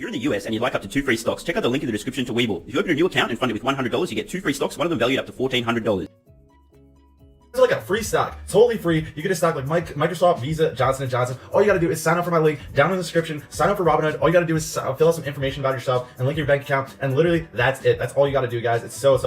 you're in the US and you'd like up to 2 free stocks, check out the link in the description to Webull. If you open a new account and fund it with $100, you get 2 free stocks, one of them valued up to $1,400. It's like a free stock, totally free. You get a stock like Microsoft, Visa, Johnson & Johnson. All you gotta do is sign up for my link down in the description, sign up for Robinhood. All you gotta do is fill out some information about yourself and link your bank account, and literally that's it. That's all you gotta do, guys. It's so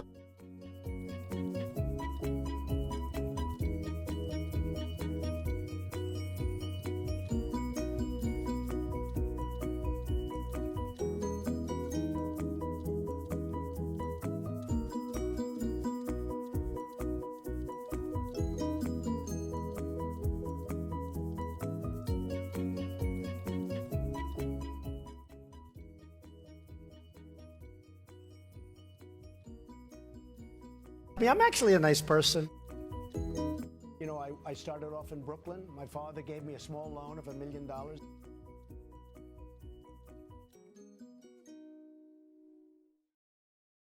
I'm actually a nice person. You know, I started off in Brooklyn. My father gave me a small loan of $1 million.